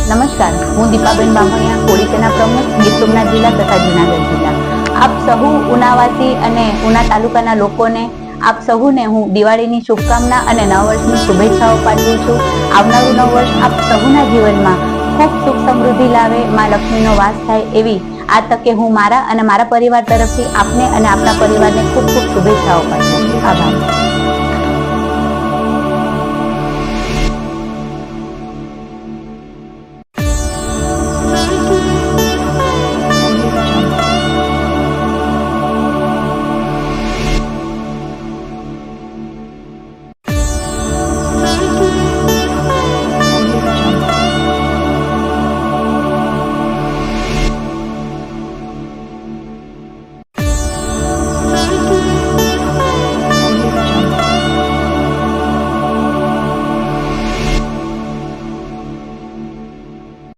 નમસ્કાર, હું દીપાબેન બામણિયા, કોળી સેના પ્રમુખ, ગીર સોમનાથ જિલ્લા તથા જૂનાગઢ જિલ્લા. આપ સહુ ઉનાવાસી અને ઉના તાલુકાના લોકોને આપ સહુને હું દિવાળીની શુભકામના અને નવા વર્ષની શુભેચ્છાઓ પાઠવું છું. આવનારું નવ વર્ષ આપ સહુના જીવનમાં ખૂબ સુખ સમૃદ્ધિ લાવે, માં લક્ષ્મીનો વાસ થાય એવી આ તકે હું મારા અને મારા પરિવાર તરફથી આપને અને આપના પરિવારને ખૂબ ખૂબ શુભેચ્છાઓ પાઠવું છું. આભાર.